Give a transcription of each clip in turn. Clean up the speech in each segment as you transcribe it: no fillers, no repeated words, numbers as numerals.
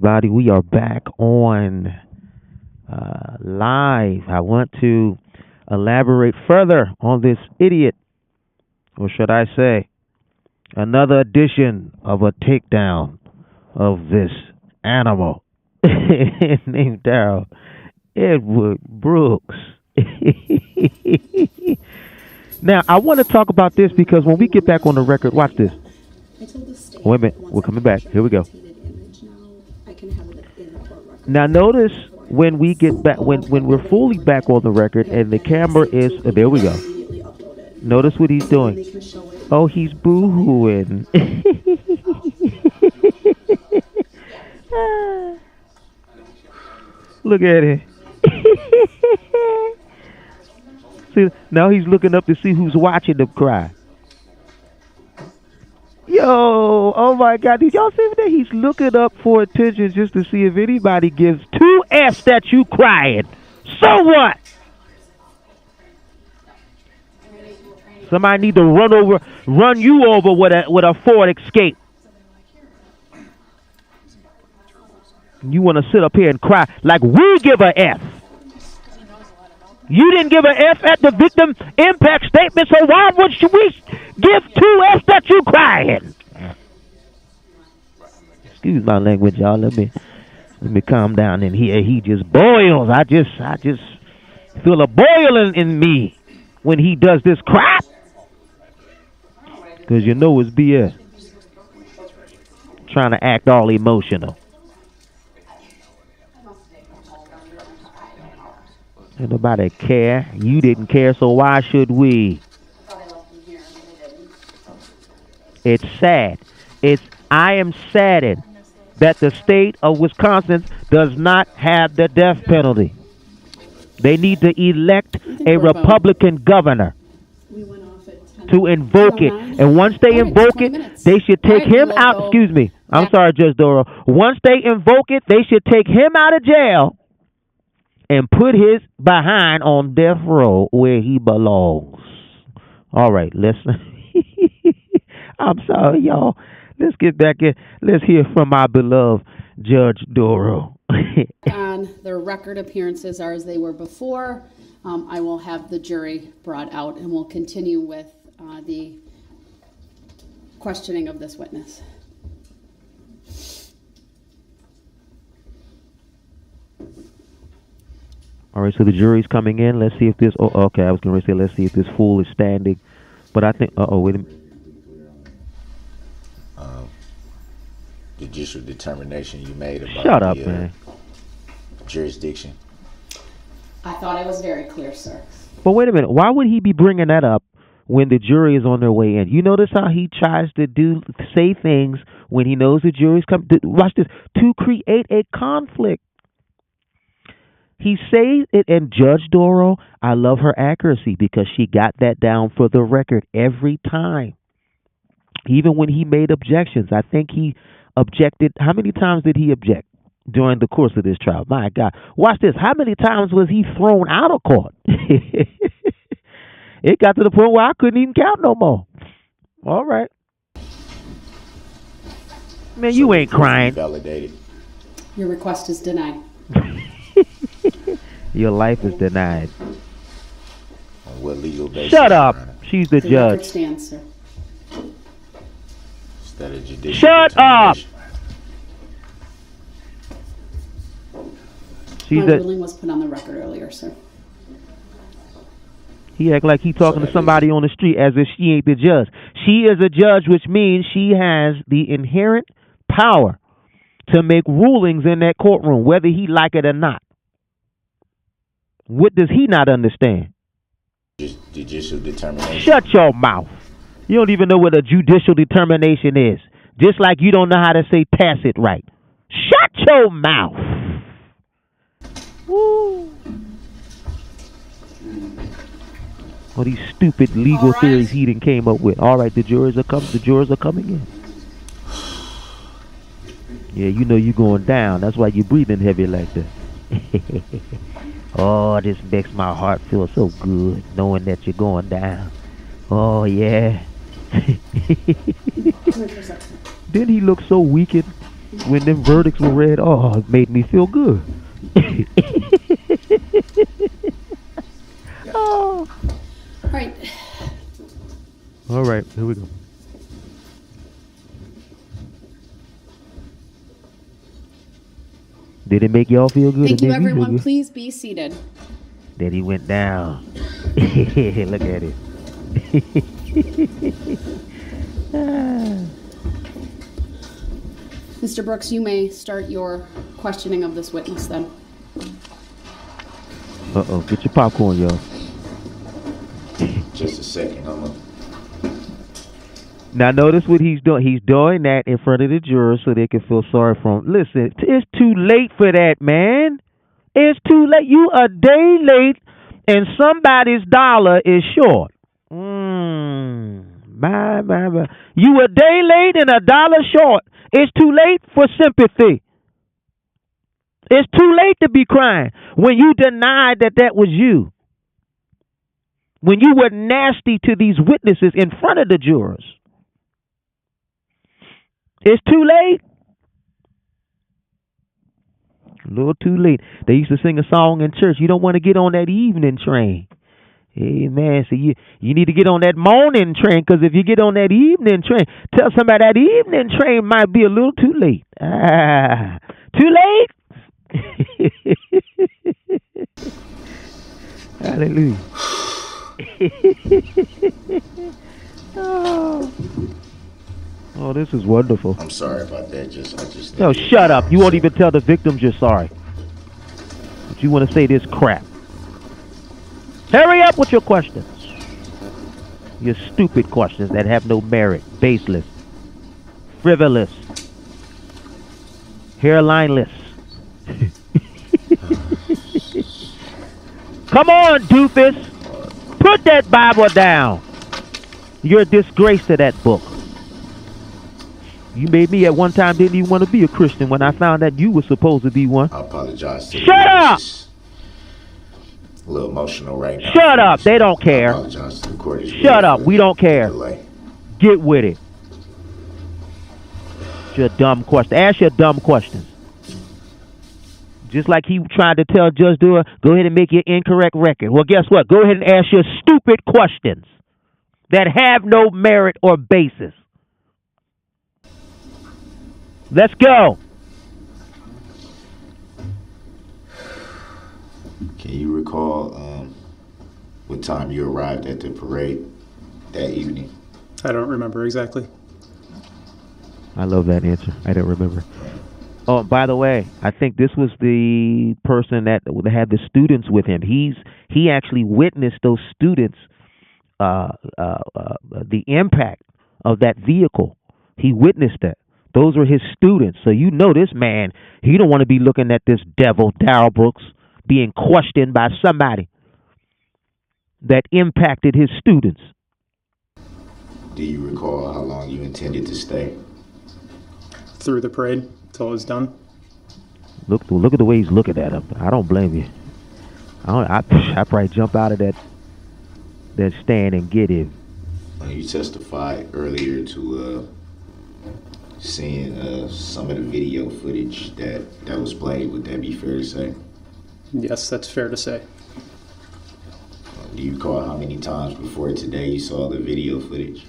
everybody. We are back on live. I want to elaborate further on this idiot, or should I say, another edition of a takedown of this animal named Darrell Edward Brooks. Now, I want to talk about this because when we get back on the record, watch this. Wait a minute, we're coming back. Here we go. Now, notice when we get back, when we're fully back on the record and the camera is, there we go. Notice what he's doing. Oh, he's boo-hooing. Look at it. See, now he's looking up to see who's watching him cry. Yo, oh my God, did y'all see that? He's looking up for attention just to see if anybody gives two F's that you crying. So what? Somebody need to run you over with a Ford Escape. You want to sit up here and cry like we give a F. You didn't give an F at the victim impact statement, so why would we give two F's that you crying? Excuse my language, y'all. Let me calm down in here. He just boils. I just feel a boiling in me when he does this crap. Because you know it's BS. Trying to act all emotional. Ain't nobody care. You didn't care, so why should we? It's sad. I am saddened that the state of Wisconsin does not have the death penalty. They need to elect a Republican governor to invoke it. And once they invoke it, they should take him out. Excuse me. I'm sorry, Judge Darrell. Once they invoke it, they should take him out of jail and put his behind on death row where he belongs. All right, listen. I'm sorry, y'all. Let's get back in. Let's hear from our beloved Judge Darrell. On their record appearances are as they were before. I will have the jury brought out and we'll continue with the questioning of this witness. All right, so the jury's coming in. Let's see if this. Oh, okay, I was going to say, let's see if this fool is standing. But I think. Wait a minute. Judicial determination you made about Shut up, man. Jurisdiction. I thought I was very clear, sir. But wait a minute. Why would he be bringing that up when the jury is on their way in? You notice how he tries to say things when he knows the jury's coming. Watch this. To create a conflict. He says it, and Judge Darrell, I love her accuracy because she got that down for the record every time. Even when he made objections, I think he objected. How many times did he object during the course of this trial? My God. Watch this. How many times was he thrown out of court? It got to the point where I couldn't even count no more. All right. Man, so you ain't crying. Validated. Your request is denied. Your life is denied. On what legal basis? Shut up. She's the judge. Stands, sir. Shut up. My ruling was put on the record earlier, sir. He act like he talking to somebody on the street as if she ain't the judge. She is a judge, which means she has the inherent power to make rulings in that courtroom, whether he like it or not. What does he not understand? Judicial determination. Shut your mouth. You don't even know what a judicial determination is. Just like you don't know how to say tacit right. Shut your mouth. Woo. All these stupid legal theories he done came up with. All right, the jurors are coming in. Yeah, you know you going down. That's why you breathing heavy like that. Oh, this makes my heart feel so good knowing that you're going down. Oh, yeah. Didn't he look so weakened when them verdicts were read, oh, it made me feel good. Oh. All right. All right, here we go. Did it make y'all feel good? Thank It you, made me feel everyone. good. Please be seated. Then he went down. Look at it. Mr. Brooks, you may start your questioning of this witness then. Uh-oh, get your popcorn, y'all. Just a second, Now notice what he's doing. He's doing that in front of the jurors so they can feel sorry for him. Listen, it's too late for that, man. It's too late. You a day late and somebody's dollar is short. My. You a day late and a dollar short. It's too late for sympathy. It's too late to be crying when you denied that was you. When you were nasty to these witnesses in front of the jurors. It's too late. A little too late. They used to sing a song in church. You don't want to get on that evening train. Amen. So you need to get on that morning train, because if you get on that evening train, tell somebody that evening train might be a little too late. Too late? Hallelujah. Oh, this is wonderful. I'm sorry about that. I just. No, shut up. You won't even tell the victims you're sorry. But you want to say this crap. Hurry up with your questions. Your stupid questions that have no merit, baseless, frivolous, hairlineless. Come on, doofus. Put that Bible down. You're a disgrace to that book. You made me at one time didn't even want to be a Christian when I found out you were supposed to be one. I apologize to you. Shut up! A little emotional right now. Shut up. They don't care. I apologize to the court as well. Shut up. We don't care. Delay. Get with it. It's your dumb question. Ask your dumb questions. Just like he tried to tell Judge Darrell, go ahead and make your incorrect record. Well, guess what? Go ahead and ask your stupid questions that have no merit or basis. Let's go. Can you recall what time you arrived at the parade that evening? I don't remember exactly. I love that answer. I don't remember. Oh, by the way, I think this was the person that had the students with him. He actually witnessed those students, the impact of that vehicle. He witnessed that. Those were his students. So you know this man, he don't want to be looking at this devil, Darrell Brooks, being questioned by somebody that impacted his students. Do you recall how long you intended to stay? Through the parade till it was done. Look at the way he's looking at him. I don't blame you. I probably jump out of that stand and get him. You testified earlier to seeing some of the video footage that was played. Would that be fair to say? Yes, that's fair to say. Do you recall how many times before today you saw the video footage?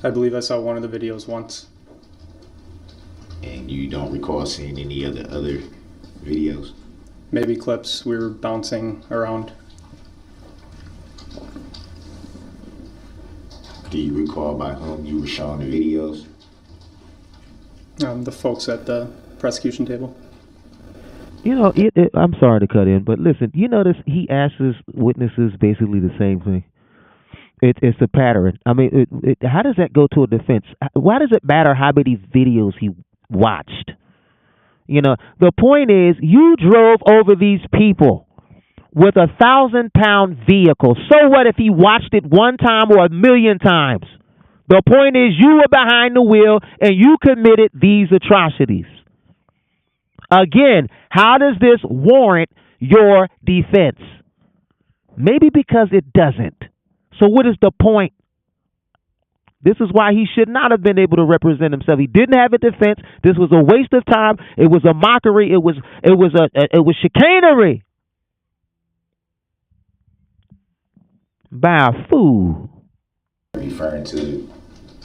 I believe I saw one of the videos once. And you don't recall seeing any of the other videos? Maybe clips. We were bouncing around. Do you recall by whom you were shown the videos? The folks at the prosecution table. You know, I'm sorry to cut in, but listen, you notice he asks his witnesses basically the same thing. It's a pattern. I mean, how does that go to a defense? Why does it matter how many videos he watched? You know, the point is, you drove over these people with a 1,000-pound vehicle. So what if he watched it one time or 1,000,000 times? The point is, you were behind the wheel and you committed these atrocities. Again, how does this warrant your defense? Maybe because it doesn't. So what is the point? This is why he should not have been able to represent himself. He didn't have a defense. This was a waste of time. It was a mockery. It was chicanery by a fool. Referring to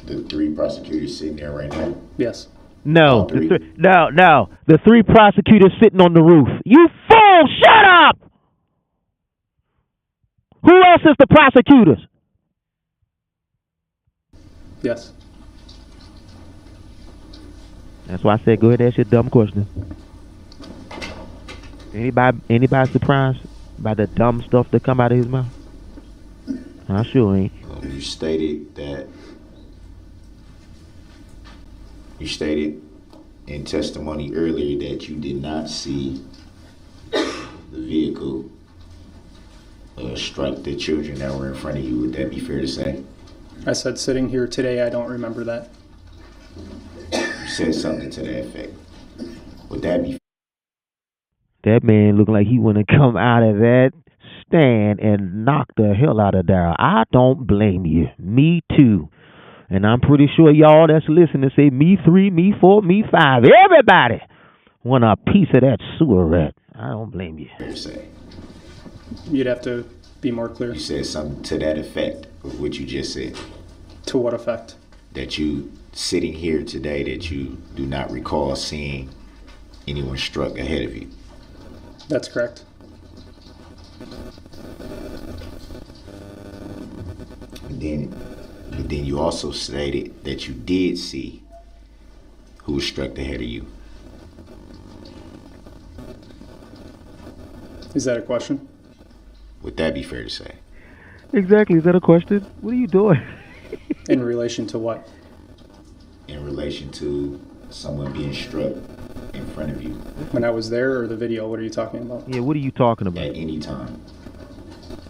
the 3 prosecutors sitting there right now. Yes. No, All 3. no. The 3 prosecutors sitting on the roof. You fool! Shut up! Who else is the prosecutors? Yes. That's why I said go ahead and ask your dumb question. Anybody surprised by the dumb stuff that come out of his mouth? I sure ain't. You stated in testimony earlier that you did not see the vehicle strike the children that were in front of you. Would that be fair to say? I said sitting here today, I don't remember that. You said something to that effect. Would that be? That man looked like he want to come out of that stand and knock the hell out of Darrell. I don't blame you. Me too. And I'm pretty sure y'all that's listening say me 3, me 4, me 5. Everybody want a piece of that sewer rat. I don't blame you. Fair to say. You'd have to be more clear. You said something to that effect of what you just said. To what effect? That you sitting here today that you do not recall seeing anyone struck ahead of you. That's correct. But then you also stated that you did see who was struck ahead of you. Is that a question? Would that be fair to say? Exactly. Is that a question? What are you doing? In relation to what? In relation to someone being struck in front of you When I was there or the video? What are you talking about? Yeah, what are you talking about? at any time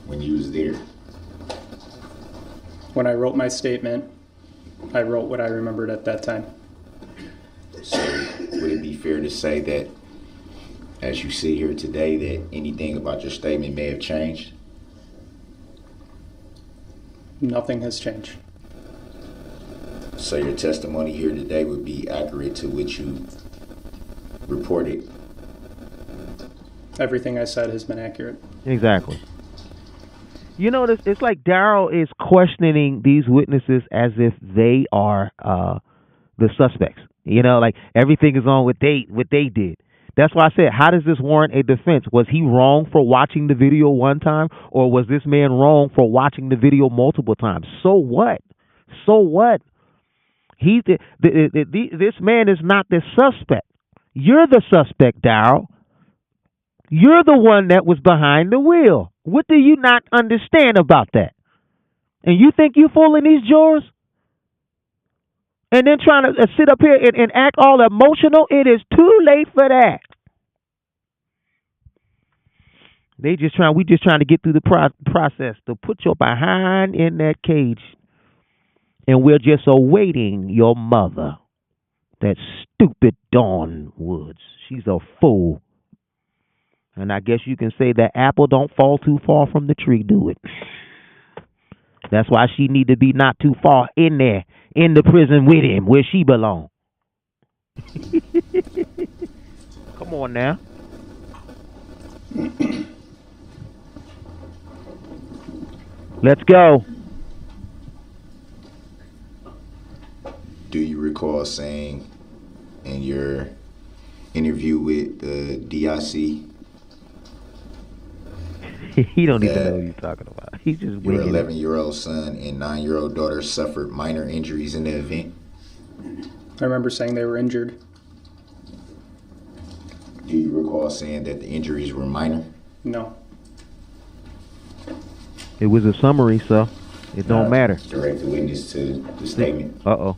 when you was there. When I wrote my statement, I wrote what I remembered at that time. So would it be fair to say that as you sit here today that anything about your statement may have changed? Nothing has changed. So your testimony here today would be accurate to what you reported? Everything I said has been accurate. Exactly. You know, it's like Darrell is questioning these witnesses as if they are the suspects. You know, like everything is on what they did. That's why I said, how does this warrant a defense? Was he wrong for watching the video one time, or was this man wrong for watching the video multiple times? So what? So what? This man is not the suspect. You're the suspect, Darrell. You're the one that was behind the wheel. What do you not understand about that? And you think you fooling these jurors? And then trying to sit up here and act all emotional? It is too late for that. We just trying to get through the process to put your behind in that cage. And we're just awaiting your mother. That stupid Dawn Woods. She's a fool. And I guess you can say that apple don't fall too far from the tree, do it? That's why she need to be not too far in there, in the prison with him, where she belong. Come on now. Let's go. Do you recall saying in your interview with the DIC He don't even know what you're talking about. He's just your winging it. 11-year-old son and 9-year-old daughter suffered minor injuries in the event? I remember saying they were injured. Do you recall saying that the injuries were minor? No. It was a summary, so it don't matter. Direct the witness to the statement. Uh-oh.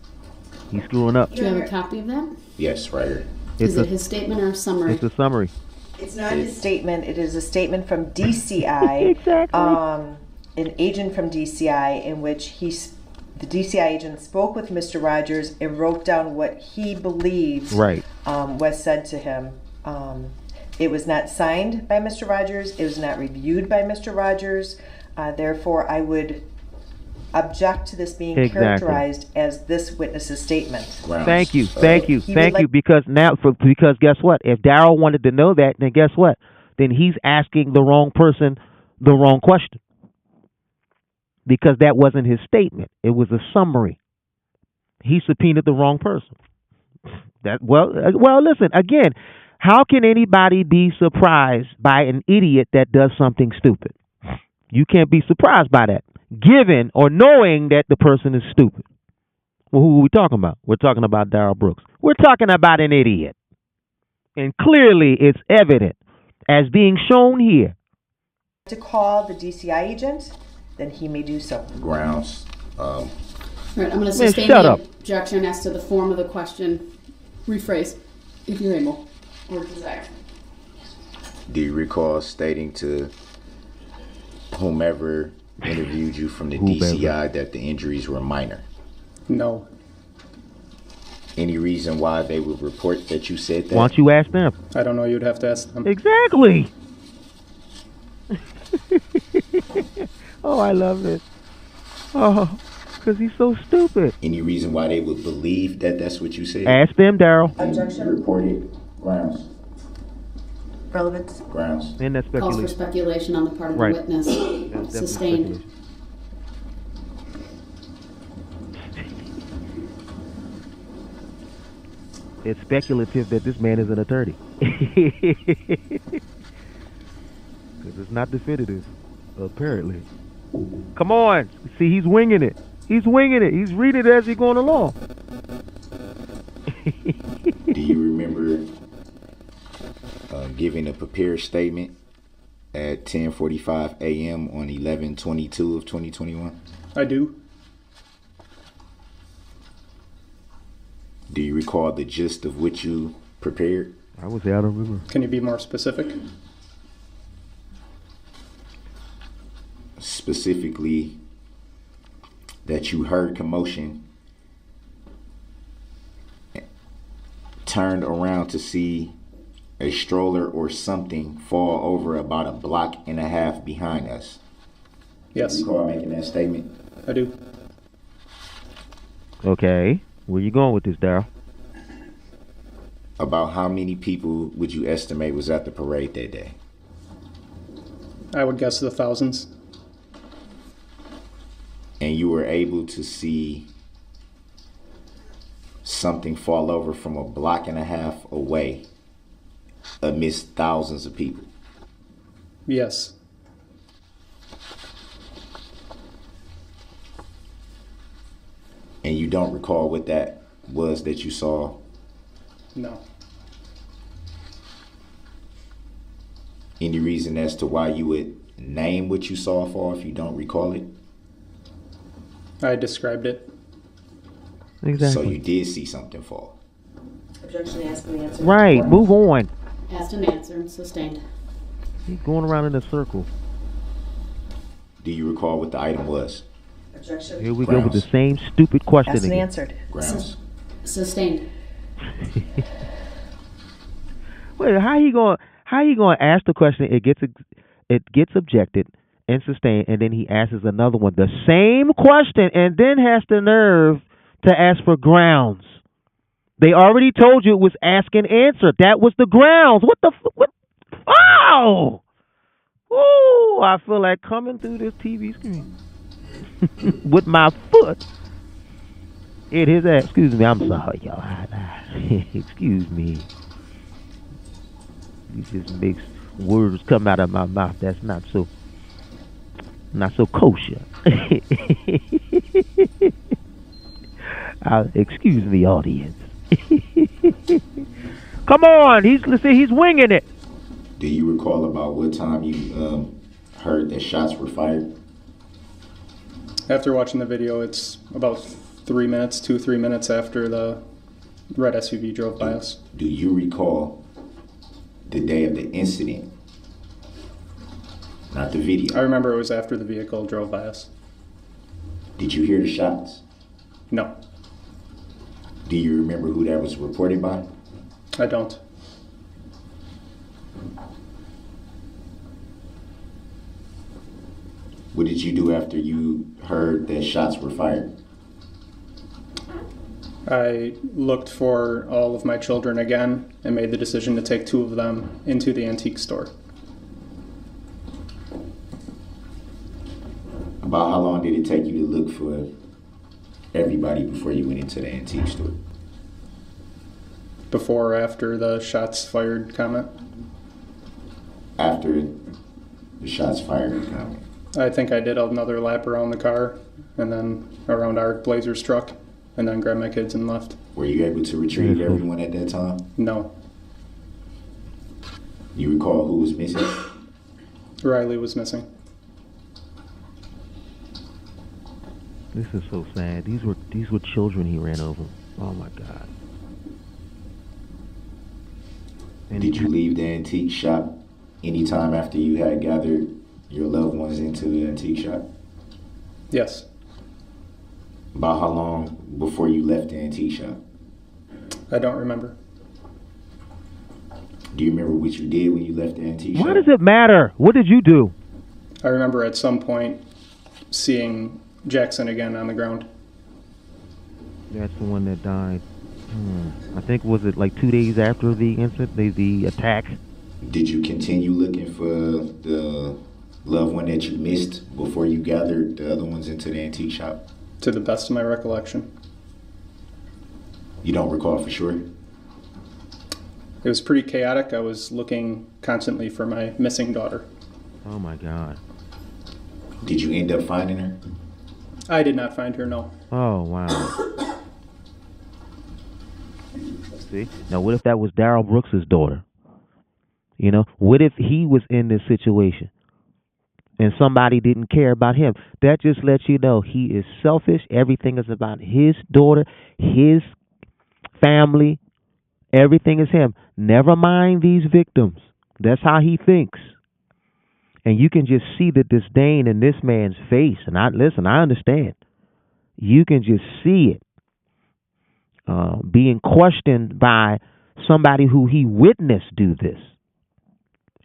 He's screwing up. Do you have a copy of that? Yes, right here. Is it his statement or a summary? It's a summary. It's not his statement. It is a statement from DCI. Exactly. An agent from DCI in which the DCI agent spoke with Mr. Rogers and wrote down what he believes was said to him. It was not signed by Mr. Rogers. It was not reviewed by Mr. Rogers. Therefore, I would object to this being Exactly. characterized as this witness's statement. Grounds. Thank you. He would like- Because because guess what? If Darrell wanted to know that, then guess what? Then he's asking the wrong person the wrong question. Because that wasn't his statement. It was a summary. He subpoenaed the wrong person. Well, listen, again, how can anybody be surprised by an idiot that does something stupid? You can't be surprised by that, given or knowing that the person is stupid. Well, who are we talking about? We're talking about Darrell Brooks. We're talking about an idiot. And clearly it's evident, as being shown here. To call the DCI agent, then he may do so. Grounds. All right, I'm going to sustain shut the up. objection as to the form of the question. Rephrase, if you're able or desire. Do you recall stating to whomever interviewed you from the DCI that the injuries were minor? No. Any reason why they would report that you said that? Why don't you ask them? I don't know. You'd have to ask them. Exactly. Oh, I love it. Oh, because he's so stupid. Any reason why they would believe that that's what you said? Ask them, Darrell. Objection. Reported. Grounds. Relevance. Grounds. And that's Calls for speculation. speculation on the part of Right. the witness. That's definitely Sustained. speculation. It's speculative that this man is an attorney. Because it's not definitive, apparently. Come on. See, he's winging it. He's winging it. He's reading it as he's going along. Do you remember giving a prepared statement at 10:45 a.m. on 11/22 of 2021? I do. Do you recall the gist of what you prepared? I would say I don't remember. Can you be more specific? Specifically, that you heard commotion, turned around to see a stroller or something fall over about a block and a half behind us. Yes, You recall making that statement? I do. Okay. Where you going with this, Darrell? About how many people would you estimate was at the parade that day? I would guess the thousands. And you were able to see something fall over from a block and a half away amidst thousands of people. Yes. And you don't recall what that was that you saw? No. Any reason as to why you would name what you saw fall if you don't recall it? I described it. Exactly. So you did see something fall. Objection, ask and answer. Right. Move on. Asked and answered. Sustained. He's going around in a circle. Do you recall what the item was? Objection. Here we go with the Grounds. same stupid question Asked and again. answered. Grounds. Sustained. Wait, how he going to ask the question? It gets objected and sustained, and then he asks another one, the same question, and then has the nerve to ask for grounds. They already told you it was ask and answer. That was the grounds. What the what? Oh, ooh! I feel like coming through this TV screen with my foot in his ass. Excuse me. I'm sorry, y'all. Excuse me. It just makes words come out of my mouth that's not so kosher. Excuse me, audience. Come on, he's winging it. Do you recall about what time you heard that shots were fired? After watching the video, it's about 3 minutes, 3 minutes after the red SUV drove by us. Do you recall the day of the incident? Not the video. I remember it was after the vehicle drove by us. Did you hear the shots? No, Do you remember who that was reported by? I don't. What did you do after you heard that shots were fired? I looked for all of my children again and made the decision to take 2 of them into the antique store. About how long did it take you to look for everybody before you went into the antique store? Before or after the shots fired comment? After the shots fired comment. I think I did another lap around the car and then around our Blazers truck and then grabbed my kids and left. Were you able to retrieve everyone at that time? No. You recall who was missing? Riley was missing. This is so sad. These were children he ran over. Oh my God. And Did you leave the antique shop anytime after you had gathered your loved ones into the antique shop? Yes. About how long before you left the antique shop? I don't remember. Do you remember what you did when you left the antique shop? Why does it matter? What did you do? I remember at some point seeing Jackson again on the ground. That's the one that died. I think, was it like 2 days after the incident, the attack? Did you continue looking for the loved one that you missed before you gathered the other ones into the antique shop? To the best of my recollection. You don't recall for sure? It was pretty chaotic. I was looking constantly for my missing daughter. Oh my God. Did you end up finding her? I did not find her, no. Oh wow. See? Now what if that was Darrell Brooks's daughter? You know, what if he was in this situation and somebody didn't care about him? That just lets you know he is selfish. Everything is about his daughter, his family. Everything is him. Never mind these victims. That's how he thinks. And you can just see the disdain in this man's face. And I understand. You can just see it. Being questioned by somebody who he witnessed do this.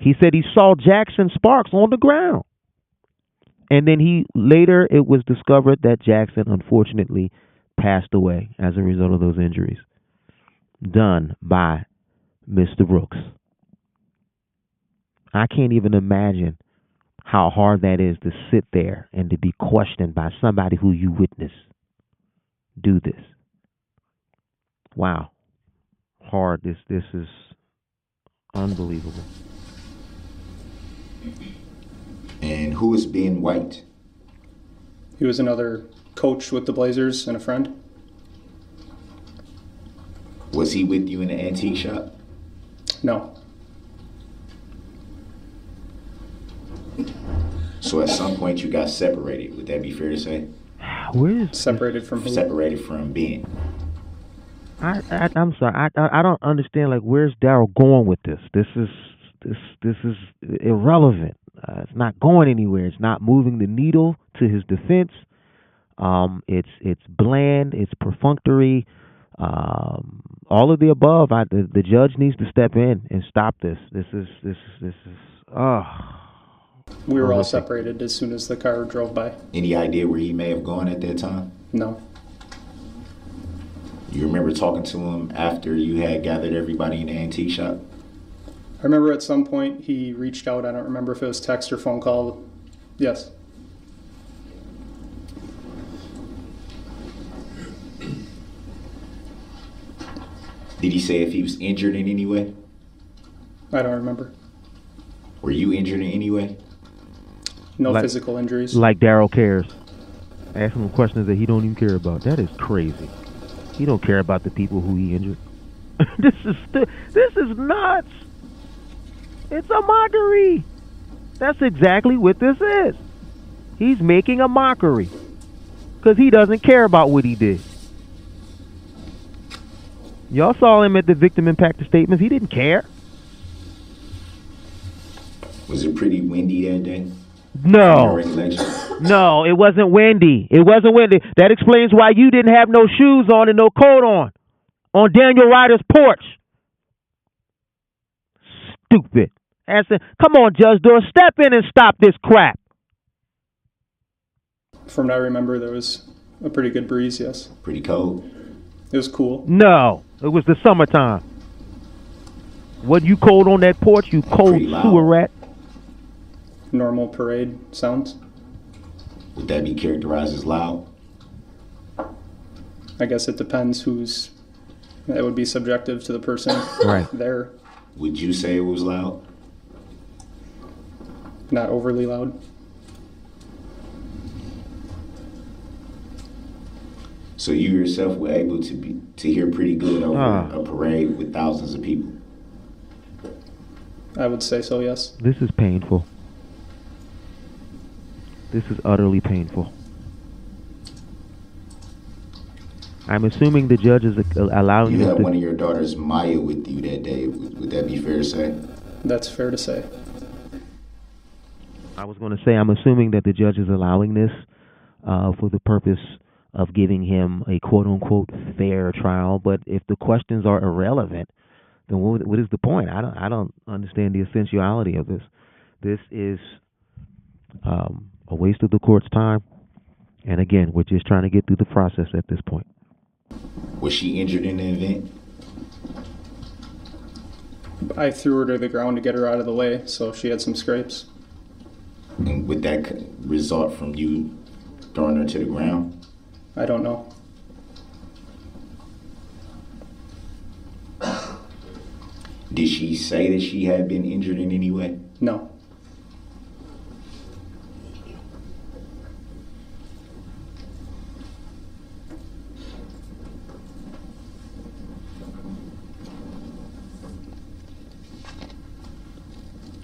He said he saw Jackson Sparks on the ground. And then later it was discovered that Jackson unfortunately passed away as a result of those injuries done by Mr. Brooks. I can't even imagine how hard that is to sit there and to be questioned by somebody who you witnessed do this. Wow. Hard. This is unbelievable. And who is Ben White? He was another coach with the Blazers and a friend. Was he with you in the antique shop? No. So at some point you got separated. Would that be fair to say? Where is Separated from who? Separated from Ben. I'm sorry. I don't understand. Like, where's Darrell going with this? This is irrelevant. It's not going anywhere. It's not moving the needle to his defense. It's bland. It's perfunctory. All of the above. The judge needs to step in and stop this. This is. We were all separated as soon as the car drove by. Any idea where he may have gone at that time? No. You remember talking to him after you had gathered everybody in the antique shop? I remember at some point he reached out. I don't remember if it was text or phone call. Yes. Did he say if he was injured in any way? I don't remember. Were you injured in any way? No physical injuries. Like Darrell cares. Asking him questions that he don't even care about. That is crazy. He don't care about the people who he injured. This is nuts. It's a mockery. That's exactly what this is. He's making a mockery because he doesn't care about what he did. Y'all saw him at the victim impact statements. He didn't care. Was it pretty windy that day? No. No, it wasn't windy. It wasn't windy. That explains why you didn't have no shoes on and no coat on Daniel Ryder's porch. Stupid. Come on, Judge Darrell, step in and stop this crap. From what I remember, there was a pretty good breeze, yes. Pretty cold. It was cool. No, it was the summertime. Wasn't you cold on that porch, you cold Pretty loud. sewer rat? Normal parade sounds. Would that be characterized as loud? I guess it depends who's... That would be subjective to the person Right. there. Would you say it was loud? Not overly loud. So you yourself were able to hear pretty good over a parade with thousands of people. I would say so, yes. This is painful. This is utterly painful. I'm assuming the judge is allowing You this had to... one of your daughters, Maya, with you that day. Would that be fair to say? That's fair to say. I was going to say, I'm assuming that the judge is allowing this for the purpose of giving him a quote-unquote fair trial. But if the questions are irrelevant, then what is the point? I don't understand the essentiality of this. This is a waste of the court's time. And again, we're just trying to get through the process at this point. Was she injured in the event? I threw her to the ground to get her out of the way, so she had some scrapes. And would that result from you throwing her to the ground? I don't know. Did she say that she had been injured in any way? No.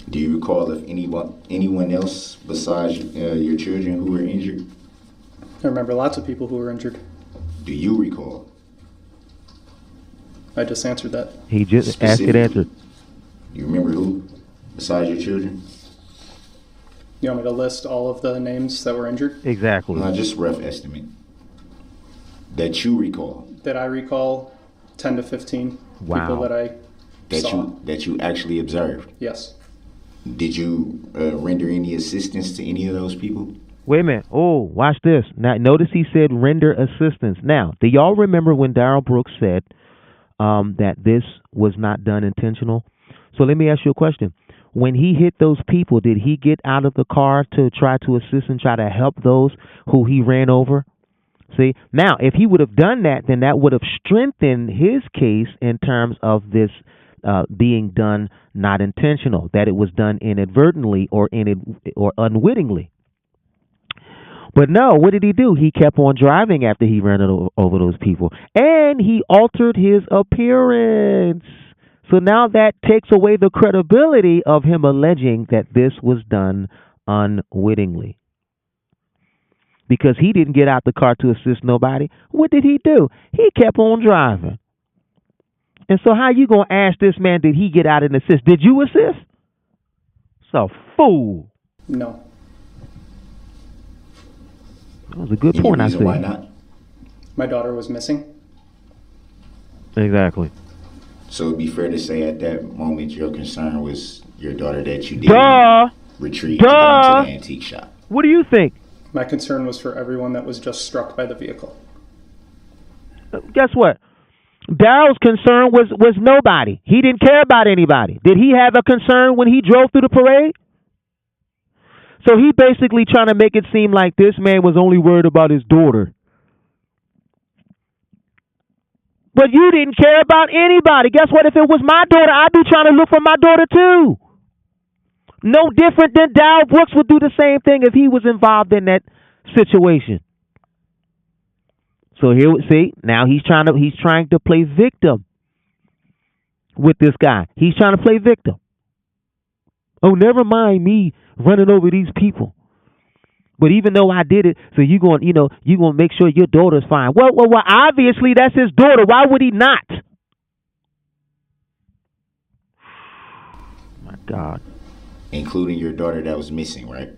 Do you recall if anyone else besides your children who were injured? I remember lots of people who were injured. Do you recall? I just answered that. He just asked it answered. You remember who besides your children? You want me to list all of the names that were injured? Exactly. No, just rough estimate. That you recall. That I recall, 10 to 15 Wow. people that I saw. That you actually observed. Yes. Did you render any assistance to any of those people? Wait a minute. Oh, watch this. Now, notice he said render assistance. Now, do y'all remember when Darrell Brooks said that this was not done intentional? So let me ask you a question. When he hit those people, did he get out of the car to try to assist and try to help those who he ran over? See, now, if he would have done that, then that would have strengthened his case in terms of this being done not intentional, that it was done inadvertently or unwittingly. But no, what did he do? He kept on driving after he ran over those people, and he altered his appearance. So now that takes away the credibility of him alleging that this was done unwittingly. Because he didn't get out the car to assist nobody. What did he do? He kept on driving. And so how you going to ask this man, did he get out and assist? Did you assist? It's a fool. No. That was a good Any point, I reason see. why not? My daughter was missing. Exactly. So it'd be fair to say at that moment your concern was your daughter that you didn't retrieve to get into the antique shop. What do you think? My concern was for everyone that was just struck by the vehicle. Guess what? Darrell's concern was nobody. He didn't care about anybody. Did he have a concern when he drove through the parade? So he basically trying to make it seem like this man was only worried about his daughter. But you didn't care about anybody. Guess what? If it was my daughter, I'd be trying to look for my daughter too. No different than Darrell Brooks would do the same thing if he was involved in that situation. So here, see, now he's trying to play victim with this guy. He's trying to play victim. Oh, never mind me running over these people. But even though I did it, so you going to make sure your daughter's fine. Well, obviously that's his daughter. Why would he not? My God. Including your daughter that was missing, right?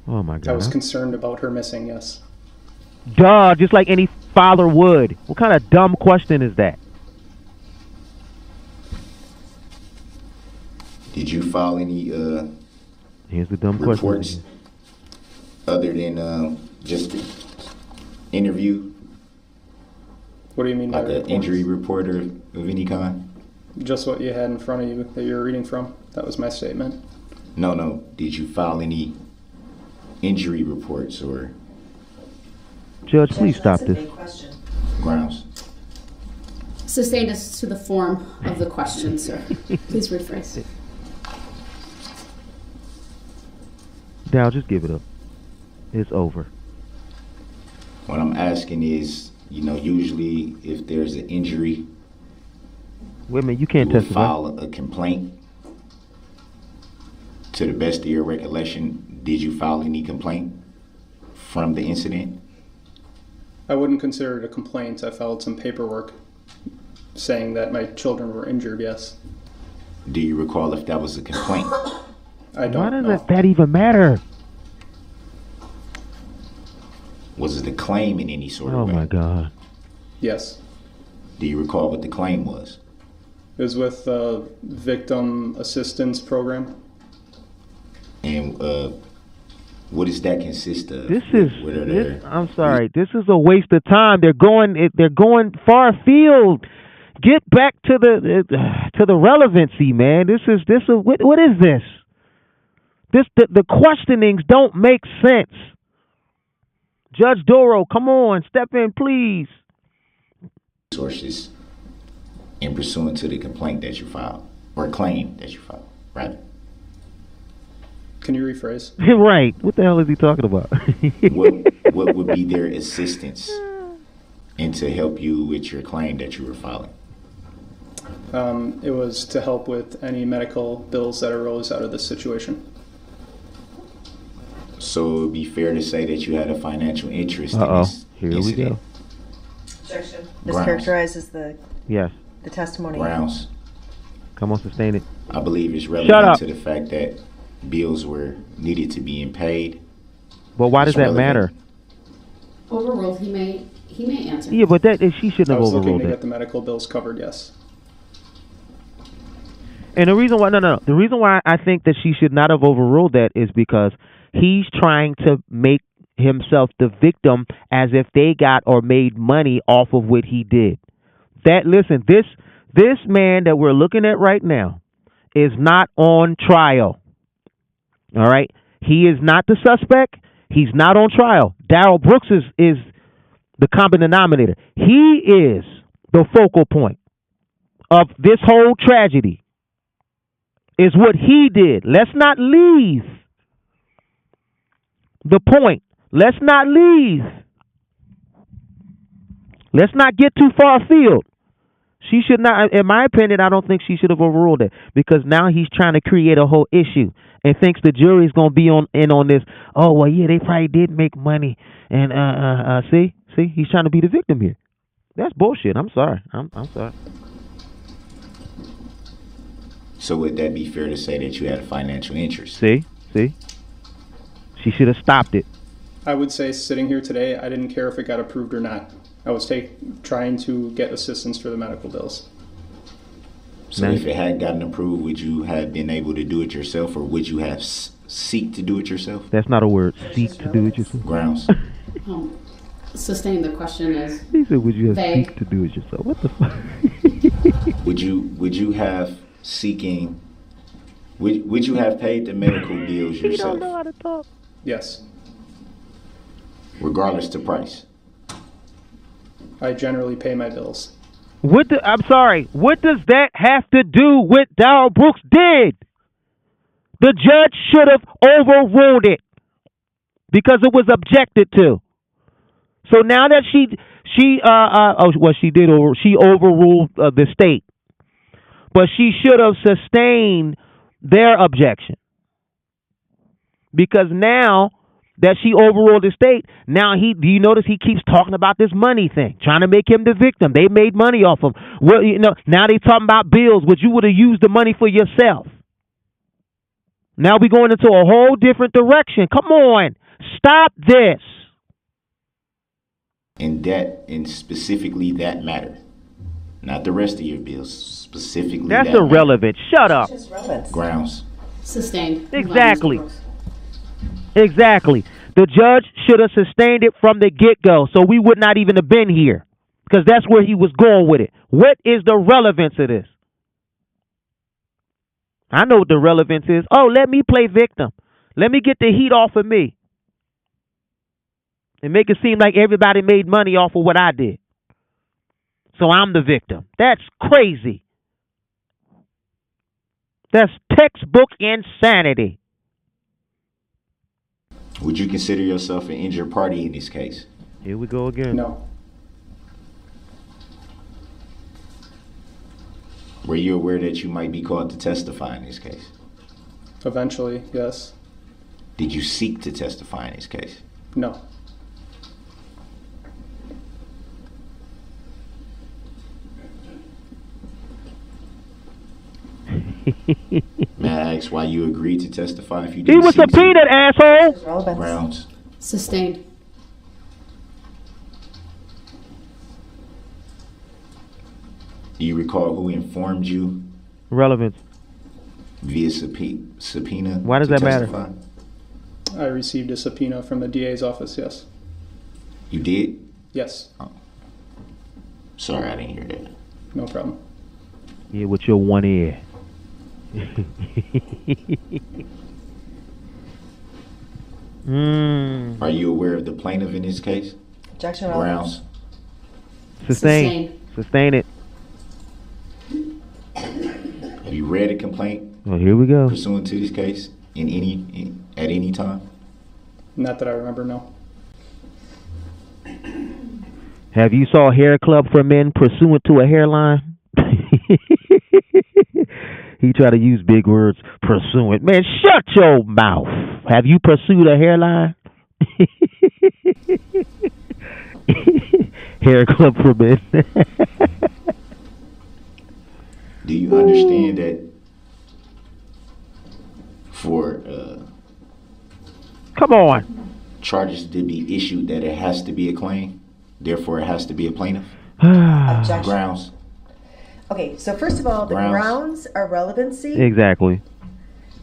Oh my God. I was concerned about her missing, yes. Duh, just like any father would. What kind of dumb question is that? Did you file any Here's the dumb reports question. other than just the interview, What do you mean by like an reports? injury report of any kind? Just what you had in front of you that you were reading from. That was my statement. No. Did you file any injury reports or Judge, please stop That's a this. big question. grounds? Sustained as to the form of the question, sir. Please rephrase. Darrell, just give it up. It's over. What I'm asking is, usually if there's an injury, Wait a minute, you you can't will testify. file a complaint. To the best of your recollection, did you file any complaint from the incident? I wouldn't consider it a complaint. I filed some paperwork saying that my children were injured, yes. Do you recall if that was a complaint? I Why don't does know. that even matter? Was it a claim in any sort Oh of way? my God. Yes. Do you recall what the claim was? It was with the Victim Assistance Program. Mm-hmm. And what does that consist of? This is. What are This, their- I'm sorry. This is a waste of time. They're going far afield. Get back to the relevancy, man. This is what is this? The questionings don't make sense. Judge Darrell, come on, step in, please. Sources in pursuant to the complaint that you filed or claim that you filed, right? Can you rephrase? Right. What the hell is he talking about? What would be their assistance and to help you with your claim that you were filing? It was to help with any medical bills that arose out of this situation. So it would be fair to say that you had a financial interest in Uh-oh. this Here we incident. go. Objection. Grounds. Mischaracterizes the Yes. testimony. Grounds. Come on, sustain it. I believe it's Shut relevant up. to the fact that bills were needed to be paid. But why does It's that relevant. matter? Overruled, he may answer. Yeah, but she shouldn't I have was looking overruled to that. get the medical bills covered, yes. And the reason why, the reason why I think that she should not have overruled that is because he's trying to make himself the victim as if they got or made money off of what he did. This man that we're looking at right now is not on trial. All right? He is not the suspect. He's not on trial. Darrell Brooks is the common denominator. He is the focal point of this whole tragedy. Is what he did. Let's not leave the point. Let's not leave. Let's not get too far afield. She should not, in my opinion, I don't think she should have overruled it because now he's trying to create a whole issue and thinks the jury's going to be in on this. Oh, well, yeah, they probably did make money. And see, he's trying to be the victim here. That's bullshit. I'm sorry. I'm sorry. So would that be fair to say that you had a financial interest? See? She should have stopped it. I would say sitting here today, I didn't care if it got approved or not. I was trying to get assistance for the medical bills. So Nice. if it had gotten approved, would you have been able to do it yourself, or would you have seek to do it yourself? That's not a word. Seek to do it yourself. Grounds. Sustain the question is He said, would you have Vague. seek to do it yourself? What the fuck? Would you have seeking? Would you have paid the medical bills He don't know yourself, how to talk. Yes. regardless to price? I generally pay my bills. I'm sorry. What does that have to do with Darrell Brooks did? The judge should have overruled it because it was objected to. So now that she overruled the state, but she should have sustained their objection because now that she overruled the state, now do you notice he keeps talking about this money thing, trying to make him the victim? They made money off him. Well, now they talking about bills, which you would have used the money for yourself. Now we going into a whole different direction. Come on, stop this. And specifically that matter, not the rest of your bills. Specifically, That's that matter. irrelevant. Shut up. Just relevance. Grounds. sustained. Exactly. Move on, Mr. Brooks. Exactly. The judge should have sustained it from the get-go, so we would not even have been here, because that's where he was going with it. What is the relevance of this? I know what the relevance is. Oh, let me play victim. Let me get the heat off of me and make it seem like everybody made money off of what I did. So I'm the victim. That's crazy. That's textbook insanity. Would you consider yourself an injured party in this case? Here we go again. No. Were you aware that you might be called to testify in this case? Eventually, yes. Did you seek to testify in this case? No. May I ask why you agreed to testify if you He didn't was seek to? subpoenaed, asshole. Relevance. Grounds. Sustained. Do you recall who informed you Relevance. via subpoena? Why does to that matter? testify? I received a subpoena from the DA's office, yes. You did? Yes, Sorry, I didn't hear that. no problem. Yeah, with your one ear. Are you aware of the plaintiff in this case? Objection, relevance. Grounds. Sustain. Sustain it. Have you read a complaint Oh, here we go. pursuant to this case at any time? Not that I remember, no. Have you saw Hair Club for Men pursuant to a hairline? He tried to use big words. Pursuant. Man, shut your mouth. Have you pursued a hairline? Hair Club for Men. Do you understand that for Come on. charges to be issued that it has to be a claim, therefore it has to be a plaintiff? Objection. Grounds. Okay, so first of all, the grounds are relevancy. Exactly.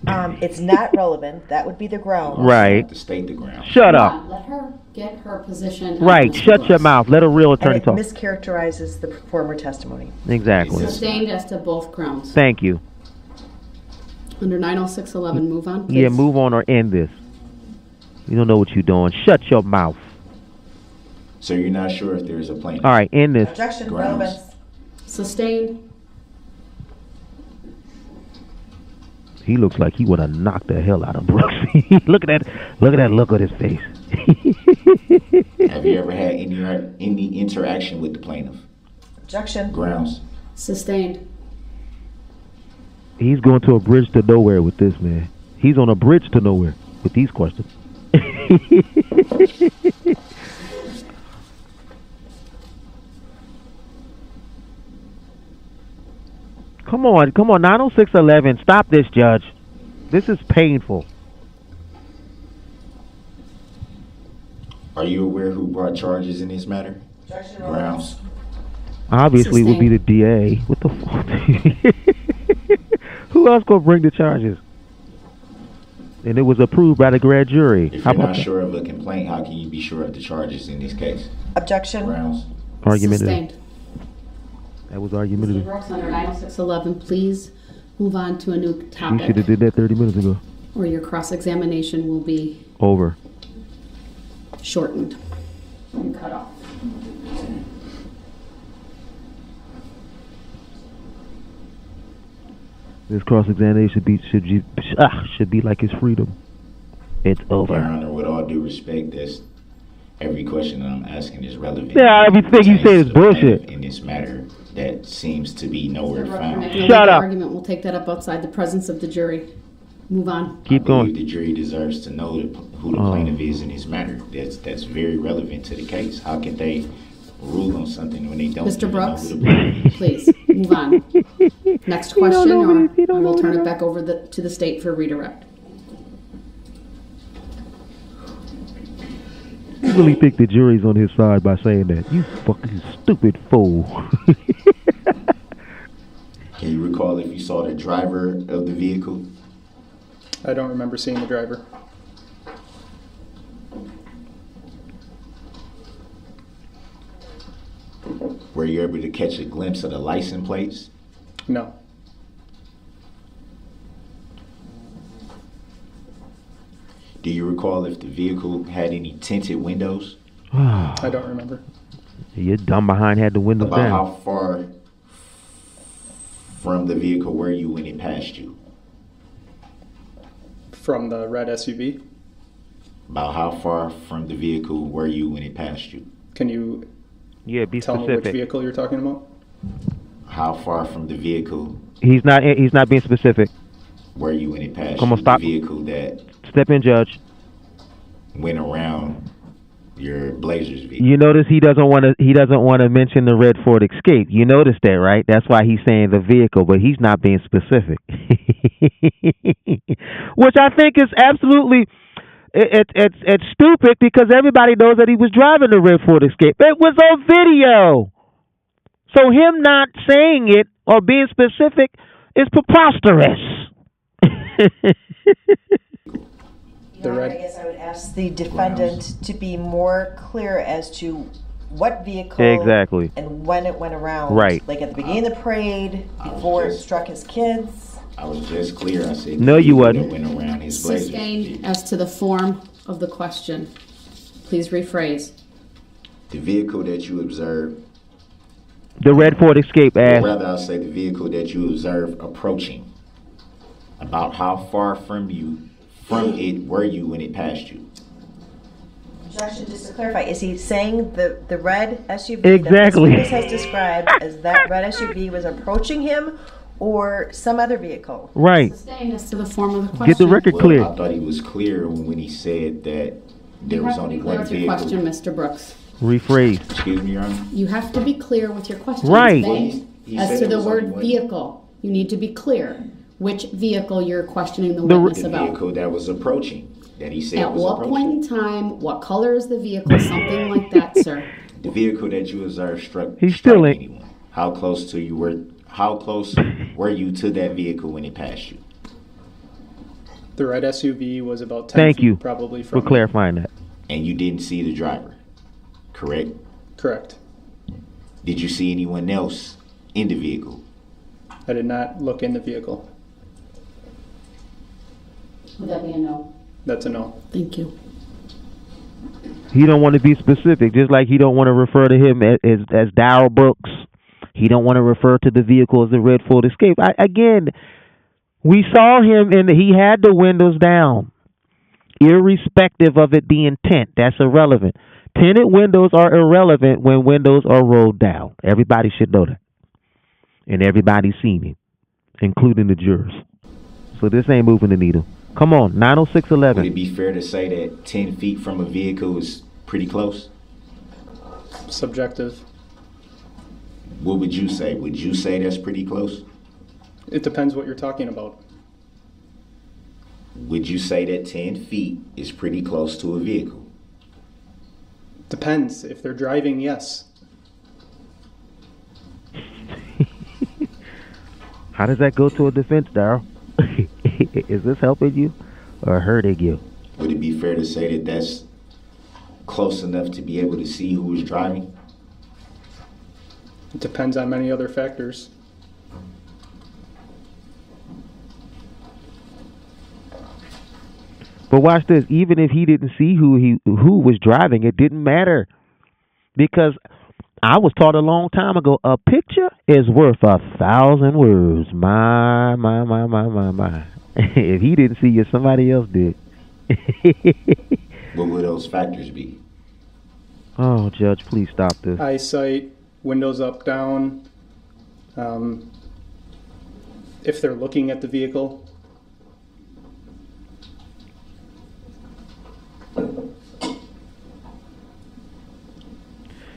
It's not relevant. That would be the ground. Right. To state the grounds. Shut Come up. on, let her get her position. on Right. Mr. Shut your Brooks. mouth. Let a real And attorney it talk. mischaracterizes the former testimony. Exactly. Sustained as to both grounds. Thank you. Under 90611, move on, please. Yeah, move on or end this. You don't know what you're doing. Shut your mouth. So you're not sure if there's a plaintiff? All right, end this. Objection, Grounds. relevance. Sustained. He looks like he would have knocked the hell out of Brooks. Look at that look on his face. Have you ever had any interaction with the plaintiff? Objection. Grounds. Sustained. He's going to a bridge to nowhere with this, man. He's on a bridge to nowhere with these questions. Come on, 90611. Stop this, Judge. This is painful. Are you aware who brought charges in this matter? Objection, Grounds. Obviously, it would be the DA. What the fuck? Who else gonna bring the charges? And it was approved by the grand jury. If How you're about not that? sure of a complaint, how can you be sure of the charges in this case? Objection. Grounds. Argumentative. Sustained. That was Mr. argumentative. Brooks, under 90611, please move on to a new You should topic, have did that 30 minutes ago. or your cross-examination will be Over. shortened and cut off. This cross-examination should be like his freedom. It's Your over. Honor, with all due respect, that's every question that I'm asking is relevant. Yeah, everything you say is bullshit. In this matter, that seems to be nowhere Mr. Brooks, you're found. making a Shut legal up. argument. We'll take that up outside the presence of the jury. Move on. Keep I believe going. the jury deserves to know who the plaintiff is in this matter. That's very relevant to the case. How can they rule on something when they don't Mr. even know Brooks? who the plaintiff is? Please, move on. Next question, know or what it is. You don't I know will what turn it it is. back over to the state for redirect. You really think the jury's on his side by saying that? You fucking stupid fool. Can you recall if you saw the driver of the vehicle? I don't remember seeing the driver. you able to catch a glimpse of the license plates? No. Do you recall if the vehicle had any tinted windows? I don't remember. Your dumb behind had the windows About down. how far from the vehicle were you when it passed you? From the red SUV? About how far from the vehicle were you when it passed you? Can you Yeah, be tell me specific. which vehicle you're talking about? How far from the vehicle He's not being specific. were you when it passed Come you? on, stop. The vehicle that Step in, Judge. went around your Blazers vehicle. You notice he doesn't want to mention the red Ford Escape. You notice that, right? That's why he's saying the vehicle, but he's not being specific. Which I think is absolutely it's stupid because everybody knows that he was driving the red Ford Escape. It was on video. So him not saying it or being specific is preposterous. Your Honor, I guess I would ask the defendant to be more clear as to what vehicle Exactly. and when it went around. Right. Like at the beginning of the parade, before it struck his kids. I was just clear. I said No, the you vehicle wasn't. that went around his Blazers Sustained vehicle. as to the form of the question. Please rephrase. The vehicle that you observed, The red Ford Escape or ass. rather I'll say the vehicle that you observed approaching. About how far from it were you when it passed you? Objection, just to clarify, is he saying the red SUV Exactly. that this witness has described as that red SUV was approaching him or some other vehicle? Right. Sustained as to the form of the question. Get the record Well, clear. I thought he was clear when he said that there You was have to only be clear one with your question, vehicle. Mr. Brooks. Rephrase. Excuse me, Your Honor? You have to be clear with your question. Right. Well, Sustained he as said to it the was only word one. vehicle. You need to be clear which vehicle you're questioning the The- witness The about. vehicle that was approaching, that he said At was what approaching. point in time, what color is the vehicle, something like that, sir. The vehicle that you observed He's struck still ain't- anyone. How close were you to that vehicle when it passed you? The red SUV was about 10 Thank feet you probably for from me. clarifying that. And you didn't see the driver, correct? Correct. Did you see anyone else in the vehicle? I did not look in the vehicle. Would that be a no? That's a no. Thank you. He don't want to be specific, just like he don't want to refer to him as Darrell Brooks. He don't want to refer to the vehicle as the red Ford Escape. Again, we saw him and he had the windows down, irrespective of it being tint. That's irrelevant. Tinted windows are irrelevant when windows are rolled down. Everybody should know that, and everybody's seen it, including the jurors. So this ain't moving the needle. Come on, Would 90611. it be fair to say that 10 feet from a vehicle is pretty close? Subjective. What would you say? Would you say that's pretty close? It depends what you're talking about. Would you say that 10 feet is pretty close to a vehicle? Depends. If they're driving, yes. How does that go to a defense, Darrell? Is this helping you or hurting you? Would it be fair to say that that's close enough to be able to see who was driving? It depends on many other factors. But watch this. Even if he didn't see who was driving, it didn't matter, because I was taught a long time ago, a picture is worth 1,000 words. My. If he didn't see you, somebody else did. What would those factors be? Oh, Judge, please stop this. Eyesight, windows up, down. If they're looking at the vehicle.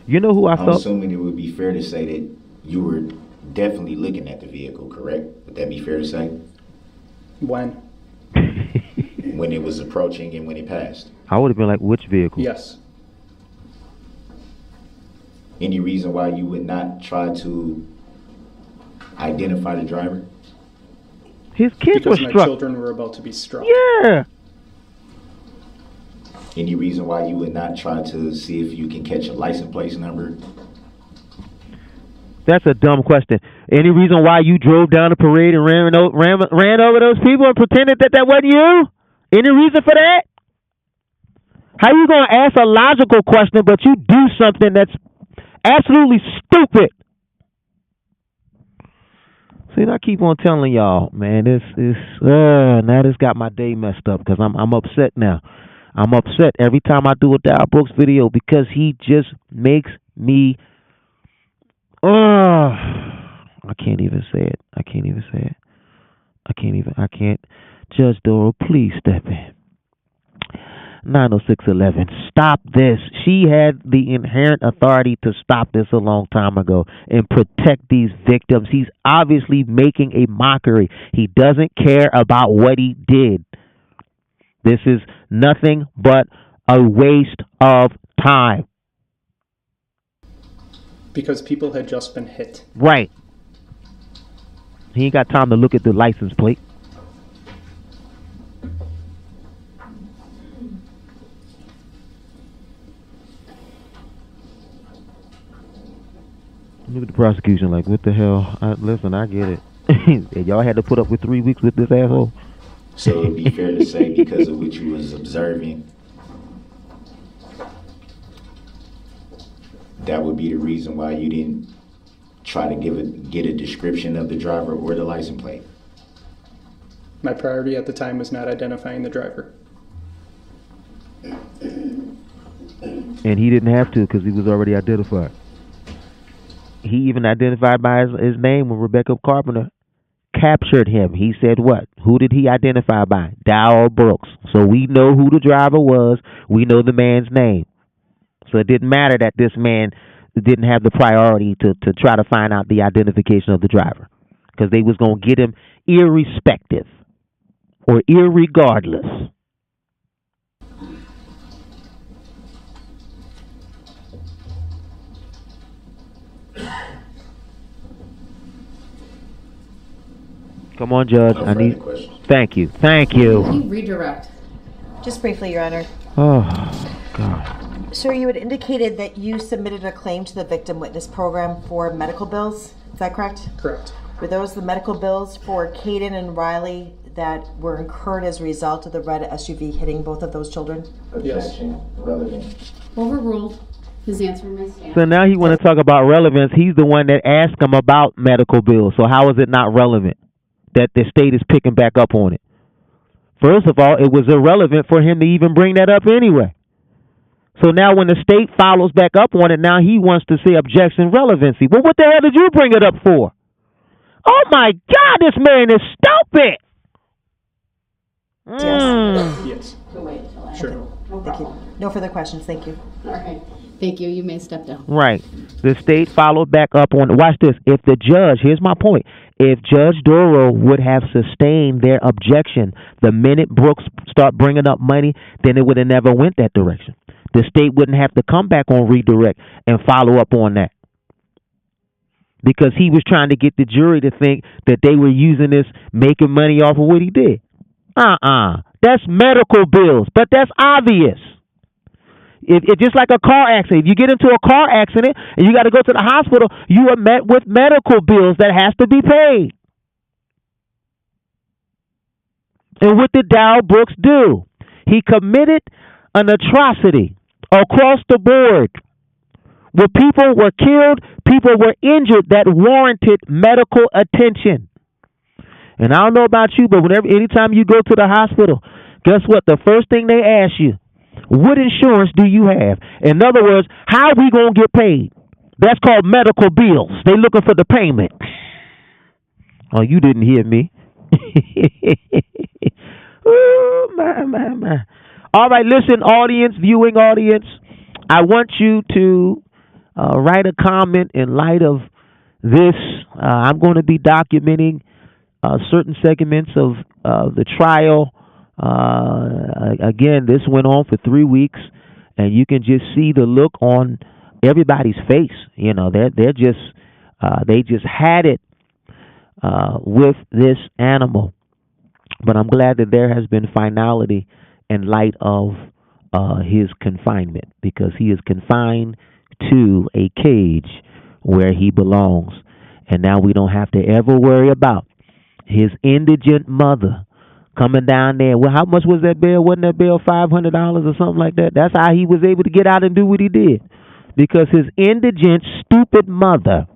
You know who I I'm felt? assuming it would be fair to say that you were definitely looking at the vehicle, correct? Would that be fair to say? When? When it was approaching and when it passed? I would have been like, which vehicle? Yes. Any reason why you would not try to identify the driver? His kids Because were my struck. children were about to be struck. Yeah. Any reason why you would not try to see if you can catch a license plate number? That's a dumb question. Any reason why you drove down the parade and ran over those people and pretended that wasn't you? Any reason for that? How you gonna ask a logical question but you do something that's absolutely stupid? See, I keep on telling y'all, man. Now this got my day messed up because I'm upset now. I'm upset every time I do a Darrell Brooks video because he just makes me. I can't even say it. I can't. Judge Darrell, please step in. 90611. Stop this. She had the inherent authority to stop this a long time ago and protect these victims. He's obviously making a mockery. He doesn't care about what he did. This is nothing but a waste of time. Because people had just been hit. Right. He ain't got time to look at the license plate. Look at the prosecution like, what the hell? Listen, I get it. Y'all had to put up with 3 weeks with this asshole. So it'd be fair to say because of what you was observing, that would be the reason why you didn't try to get a description of the driver or the license plate. My priority at the time was not identifying the driver. And he didn't have to because he was already identified. He even identified by his name when Rebecca Carpenter captured him. He said what? Who did he identify by? Darrell Brooks. So we know who the driver was. We know the man's name. So it didn't matter that this man didn't have the priority to try to find out the identification of the driver because they was going to get him irrespective or irregardless. Come on, Judge. No I need. questions. Thank you. Redirect. Just briefly, Your Honor. Oh, God. Sir, you had indicated that you submitted a claim to the Victim Witness Program for medical bills. Is that correct? Correct. Were those the medical bills for Caden and Riley that were incurred as a result of the red SUV hitting both of those children? Objection. Relevant. Overruled. His answer may stand. So now he want to talk about relevance. He's the one that asked him about medical bills. So how is it not relevant that the state is picking back up on it? First of all, it was irrelevant for him to even bring that up anyway. So now when the state follows back up on it, now he wants to say objection relevancy. Well, what the hell did you bring it up for? Oh, my God, this man is stupid. Yes. Wait until I Sure. No Thank you. problem. No further questions. Thank you. All right. Thank you. You may step down. Right. The state followed back up on it. Watch this. If the judge, here's my point. If Judge Darrell would have sustained their objection the minute Brooks start bringing up money, then it would have never went that direction. The state wouldn't have to come back on redirect and follow up on that. Because he was trying to get the jury to think that they were using this, making money off of what he did. That's medical bills, but that's obvious. It's just like a car accident. If you get into a car accident and you got to go to the hospital, you are met with medical bills that has to be paid. And what did Darrell Brooks do? He committed an atrocity across the board where people were killed, people were injured that warranted medical attention. And I don't know about you, but anytime you go to the hospital, guess what? The first thing they ask you, what insurance do you have? In other words, how are we going to get paid? That's called medical bills. They looking for the payment. Oh, you didn't hear me. Oh, my. All right, listen, viewing audience, I want you to write a comment in light of this. I'm going to be documenting certain segments of the trial. Again, this went on for 3 weeks, and you can just see the look on everybody's face. You know, they're just they just had it with this animal. But I'm glad that there has been finality in light of his confinement, because he is confined to a cage where he belongs. And now we don't have to ever worry about his indigent mother coming down there. Well, how much was that bail? Wasn't that bail $500 or something like that? That's how he was able to get out and do what he did. Because his indigent, stupid mother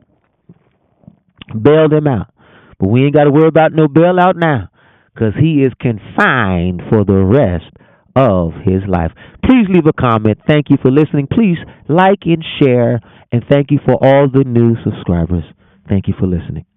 bailed him out. But we ain't got to worry about no bailout now, because he is confined for the rest of his life. Please leave a comment. Thank you for listening. Please like and share. And thank you for all the new subscribers. Thank you for listening.